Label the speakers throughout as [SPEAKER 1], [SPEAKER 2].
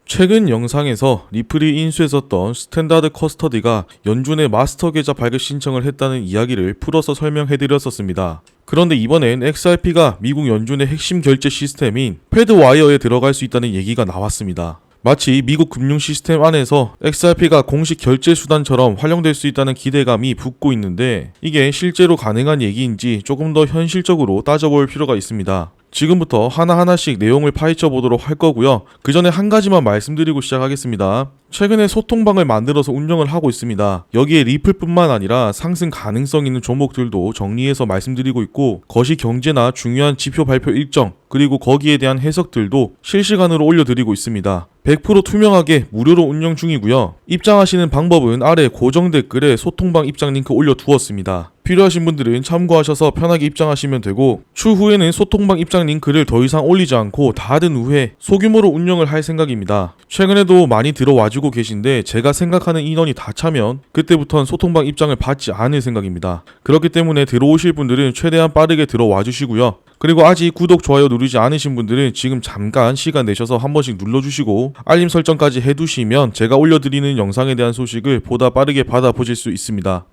[SPEAKER 1] 최근 영상에서 리플이 인수했었던 스탠다드 커스터디가 연준의 마스터 계좌 발급 신청을 했다는 이야기를 풀어서 설명해드렸었습니다. 그런데 이번엔 XRP가 미국 연준의 핵심 결제 시스템인 패드와이어에 들어갈 수 있다는 얘기가 나왔습니다. 마치 미국 금융 시스템 안에서 XRP가 공식 결제 수단처럼 활용될 수 있다는 기대감이 붙고 있는데 이게 실제로 가능한 얘기인지 조금 더 현실적으로 따져볼 필요가 있습니다. 지금부터 하나하나씩 내용을 파헤쳐 보도록 할 거고요. 그 전에 한 가지만 말씀드리고 시작하겠습니다. 최근에 소통방을 만들어서 운영을 하고 있습니다. 여기에 리플뿐만 아니라 상승 가능성 있는 종목들도 정리해서 말씀드리고 있고, 거시경제나 중요한 지표 발표 일정, 그리고 거기에 대한 해석들도 실시간으로 올려드리고 있습니다. 100% 투명하게 무료로 운영 중이고요. 입장하시는 방법은 아래 고정 댓글에 소통방 입장 링크 올려두었습니다. 필요하신 분들은 참고하셔서 편하게 입장하시면 되고, 추후에는 소통방 입장 링크를 더 이상 올리지 않고 닫은 후에 소규모로 운영을 할 생각입니다. 최근에도 많이 들어와주고 계신데 제가 생각하는 인원이 다 차면 그때부터는 소통방 입장을 받지 않을 생각입니다. 그렇기 때문에 들어오실 분들은 최대한 빠르게 들어와 주시고요. 그리고 아직 구독, 좋아요 누르지 않으신 분들은 지금 잠깐 시간 내셔서 한 번씩 눌러주시고 알림 설정까지 해두시면 제가 올려드리는 영상에 대한 소식을 보다 빠르게 받아보실 수 있습니다.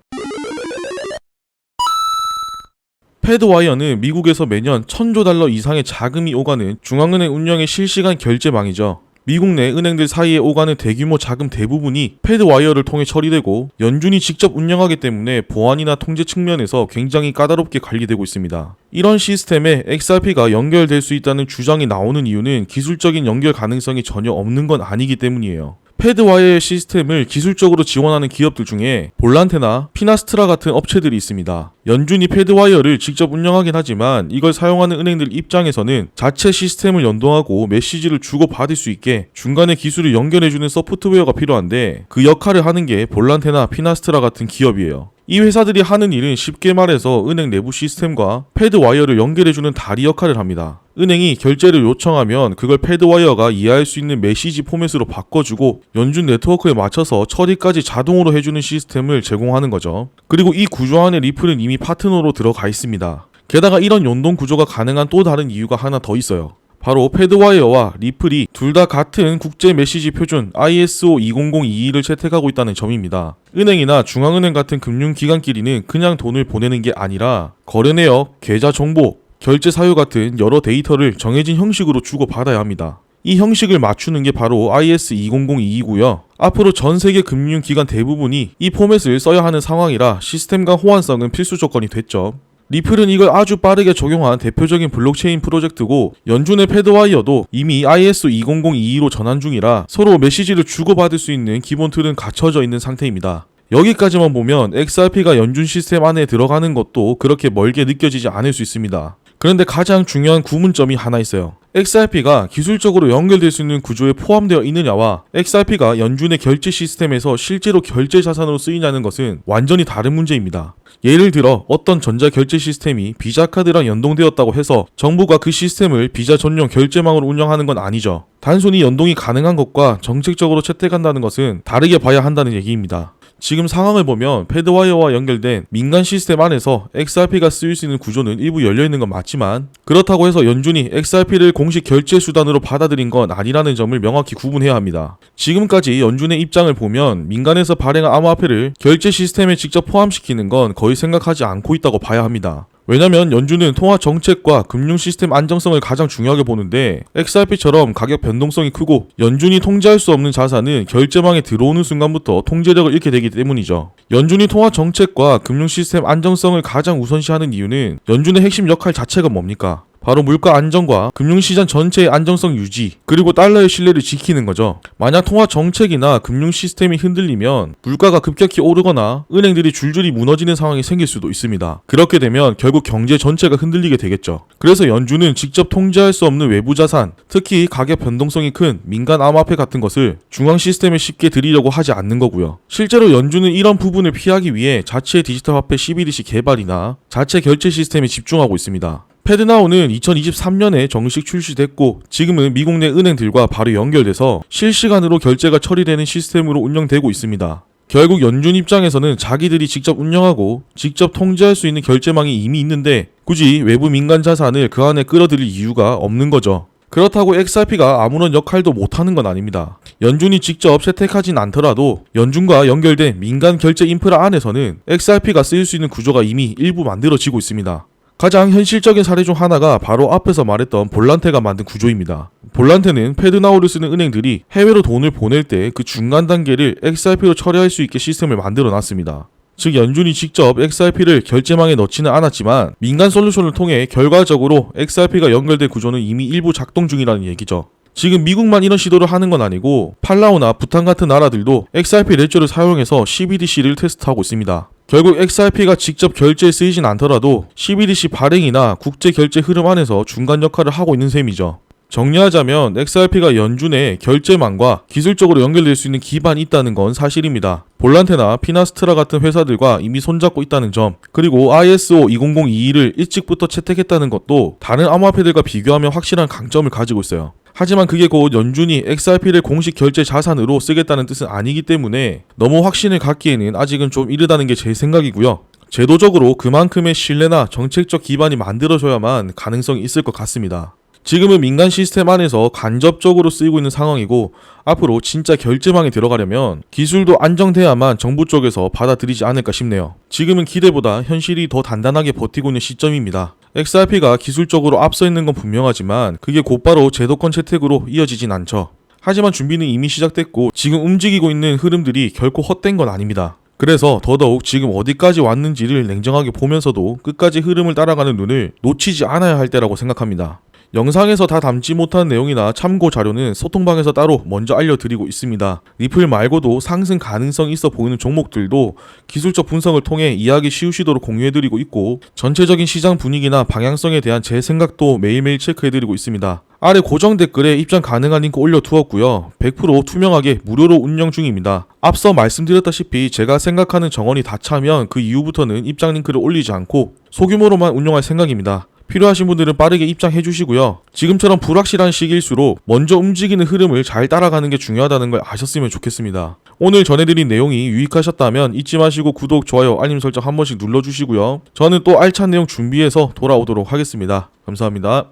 [SPEAKER 1] 패드와이어는 미국에서 매년 1000조 달러 이상의 자금이 오가는 중앙은행 운영의 실시간 결제망이죠. 미국 내 은행들 사이에 오가는 대규모 자금 대부분이 패드와이어를 통해 처리되고 연준이 직접 운영하기 때문에 보안이나 통제 측면에서 굉장히 까다롭게 관리되고 있습니다. 이런 시스템에 XRP가 연결될 수 있다는 주장이 나오는 이유는 기술적인 연결 가능성이 전혀 없는 건 아니기 때문이에요. 패드와이어 시스템을 기술적으로 지원하는 기업들 중에 볼란테나 피나스트라 같은 업체들이 있습니다. 연준이 패드와이어를 직접 운영하긴 하지만 이걸 사용하는 은행들 입장에서는 자체 시스템을 연동하고 메시지를 주고받을 수 있게 중간에 기술을 연결해주는 소프트웨어가 필요한데 그 역할을 하는 게 볼란테나 피나스트라 같은 기업이에요. 이 회사들이 하는 일은 쉽게 말해서 은행 내부 시스템과 패드와이어를 연결해주는 다리 역할을 합니다. 은행이 결제를 요청하면 그걸 패드와이어가 이해할 수 있는 메시지 포맷으로 바꿔주고 연준 네트워크에 맞춰서 처리까지 자동으로 해주는 시스템을 제공하는 거죠. 그리고 이 구조 안에 리플은 이미 파트너로 들어가 있습니다. 게다가 이런 연동 구조가 가능한 또 다른 이유가 하나 더 있어요. 바로 패드와이어와 리플이 둘 다 같은 국제 메시지 표준 ISO 20022를 채택하고 있다는 점입니다. 은행이나 중앙은행 같은 금융기관끼리는 그냥 돈을 보내는 게 아니라 거래 내역, 계좌 정보, 결제 사유 같은 여러 데이터를 정해진 형식으로 주고받아야 합니다. 이 형식을 맞추는 게 바로 IS 20022이고요. 앞으로 전 세계 금융기관 대부분이 이 포맷을 써야 하는 상황이라 시스템과 호환성은 필수 조건이 됐죠. 리플은 이걸 아주 빠르게 적용한 대표적인 블록체인 프로젝트고 연준의 패드와이어도 이미 ISO 20022로 전환 중이라 서로 메시지를 주고받을 수 있는 기본 틀은 갖춰져 있는 상태입니다. 여기까지만 보면 XRP가 연준 시스템 안에 들어가는 것도 그렇게 멀게 느껴지지 않을 수 있습니다. 그런데 가장 중요한 구문점이 하나 있어요. XRP가 기술적으로 연결될 수 있는 구조에 포함되어 있느냐와 XRP가 연준의 결제 시스템에서 실제로 결제 자산으로 쓰이냐는 것은 완전히 다른 문제입니다. 예를 들어 어떤 전자결제 시스템이 비자카드랑 연동되었다고 해서 정부가 그 시스템을 비자 전용 결제망으로 운영하는 건 아니죠. 단순히 연동이 가능한 것과 정책적으로 채택한다는 것은 다르게 봐야 한다는 얘기입니다. 지금 상황을 보면 패드와이어와 연결된 민간 시스템 안에서 XRP가 쓰일 수 있는 구조는 일부 열려있는 건 맞지만 그렇다고 해서 연준이 XRP를 공식 결제 수단으로 받아들인 건 아니라는 점을 명확히 구분해야 합니다. 지금까지 연준의 입장을 보면 민간에서 발행한 암호화폐를 결제 시스템에 직접 포함시키는 건 거의 생각하지 않고 있다고 봐야 합니다. 왜냐면 연준은 통화 정책과 금융 시스템 안정성을 가장 중요하게 보는데 XRP처럼 가격 변동성이 크고 연준이 통제할 수 없는 자산은 결제망에 들어오는 순간부터 통제력을 잃게 되기 때문이죠. 연준이 통화 정책과 금융 시스템 안정성을 가장 우선시하는 이유는 연준의 핵심 역할 자체가 뭡니까? 바로 물가 안정과 금융시장 전체의 안정성 유지, 그리고 달러의 신뢰를 지키는 거죠. 만약 통화 정책이나 금융 시스템이 흔들리면 물가가 급격히 오르거나 은행들이 줄줄이 무너지는 상황이 생길 수도 있습니다. 그렇게 되면 결국 경제 전체가 흔들리게 되겠죠. 그래서 연준은 직접 통제할 수 없는 외부 자산, 특히 가격 변동성이 큰 민간 암호화폐 같은 것을 중앙 시스템에 쉽게 들이려고 하지 않는 거고요. 실제로 연준은 이런 부분을 피하기 위해 자체 디지털 화폐 CBDC 개발이나 자체 결제 시스템에 집중하고 있습니다. 패드나우는 2023년에 정식 출시됐고 지금은 미국 내 은행들과 바로 연결돼서 실시간으로 결제가 처리되는 시스템으로 운영되고 있습니다. 결국 연준 입장에서는 자기들이 직접 운영하고 직접 통제할 수 있는 결제망이 이미 있는데 굳이 외부 민간 자산을 그 안에 끌어들일 이유가 없는 거죠. 그렇다고 XRP가 아무런 역할도 못하는 건 아닙니다. 연준이 직접 채택하진 않더라도 연준과 연결된 민간 결제 인프라 안에서는 XRP가 쓰일 수 있는 구조가 이미 일부 만들어지고 있습니다. 가장 현실적인 사례 중 하나가 바로 앞에서 말했던 볼란테가 만든 구조입니다. 볼란테는 패드나우를 쓰는 은행들이 해외로 돈을 보낼 때 그 중간 단계를 XRP로 처리할 수 있게 시스템을 만들어 놨습니다. 즉 연준이 직접 XRP를 결제망에 넣지는 않았지만 민간 솔루션을 통해 결과적으로 XRP가 연결된 구조는 이미 일부 작동 중이라는 얘기죠. 지금 미국만 이런 시도를 하는 건 아니고 팔라우나 부탄 같은 나라들도 XRP 레저를 사용해서 CBDC를 테스트하고 있습니다. 결국 XRP가 직접 결제에 쓰이진 않더라도 CBDC 발행이나 국제 결제 흐름 안에서 중간 역할을 하고 있는 셈이죠. 정리하자면 XRP가 연준의 결제망과 기술적으로 연결될 수 있는 기반이 있다는 건 사실입니다. 볼란테나 피나스트라 같은 회사들과 이미 손잡고 있다는 점, 그리고 ISO 20022를 일찍부터 채택했다는 것도 다른 암호화폐들과 비교하면 확실한 강점을 가지고 있어요. 하지만 그게 곧 연준이 XRP를 공식 결제 자산으로 쓰겠다는 뜻은 아니기 때문에 너무 확신을 갖기에는 아직은 좀 이르다는 게 제 생각이고요. 제도적으로 그만큼의 신뢰나 정책적 기반이 만들어져야만 가능성이 있을 것 같습니다. 지금은 민간 시스템 안에서 간접적으로 쓰이고 있는 상황이고 앞으로 진짜 결제망에 들어가려면 기술도 안정돼야만 정부 쪽에서 받아들이지 않을까 싶네요. 지금은 기대보다 현실이 더 단단하게 버티고 있는 시점입니다. XRP가 기술적으로 앞서 있는 건 분명하지만 그게 곧바로 제도권 채택으로 이어지진 않죠. 하지만 준비는 이미 시작됐고 지금 움직이고 있는 흐름들이 결코 헛된 건 아닙니다. 그래서 더더욱 지금 어디까지 왔는지를 냉정하게 보면서도 끝까지 흐름을 따라가는 눈을 놓치지 않아야 할 때라고 생각합니다. 영상에서 다 담지 못한 내용이나 참고 자료는 소통방에서 따로 먼저 알려드리고 있습니다. 리플 말고도 상승 가능성이 있어 보이는 종목들도 기술적 분석을 통해 이해하기 쉬우시도록 공유해드리고 있고 전체적인 시장 분위기나 방향성에 대한 제 생각도 매일매일 체크해드리고 있습니다. 아래 고정 댓글에 입장 가능한 링크 올려두었고요. 100% 투명하게 무료로 운영 중입니다. 앞서 말씀드렸다시피 제가 생각하는 정원이 다 차면 그 이후부터는 입장 링크를 올리지 않고 소규모로만 운영할 생각입니다. 필요하신 분들은 빠르게 입장해 주시고요. 지금처럼 불확실한 시기일수록 먼저 움직이는 흐름을 잘 따라가는 게 중요하다는 걸 아셨으면 좋겠습니다. 오늘 전해드린 내용이 유익하셨다면 잊지 마시고 구독, 좋아요, 알림 설정 한 번씩 눌러주시고요. 저는 또 알찬 내용 준비해서 돌아오도록 하겠습니다. 감사합니다.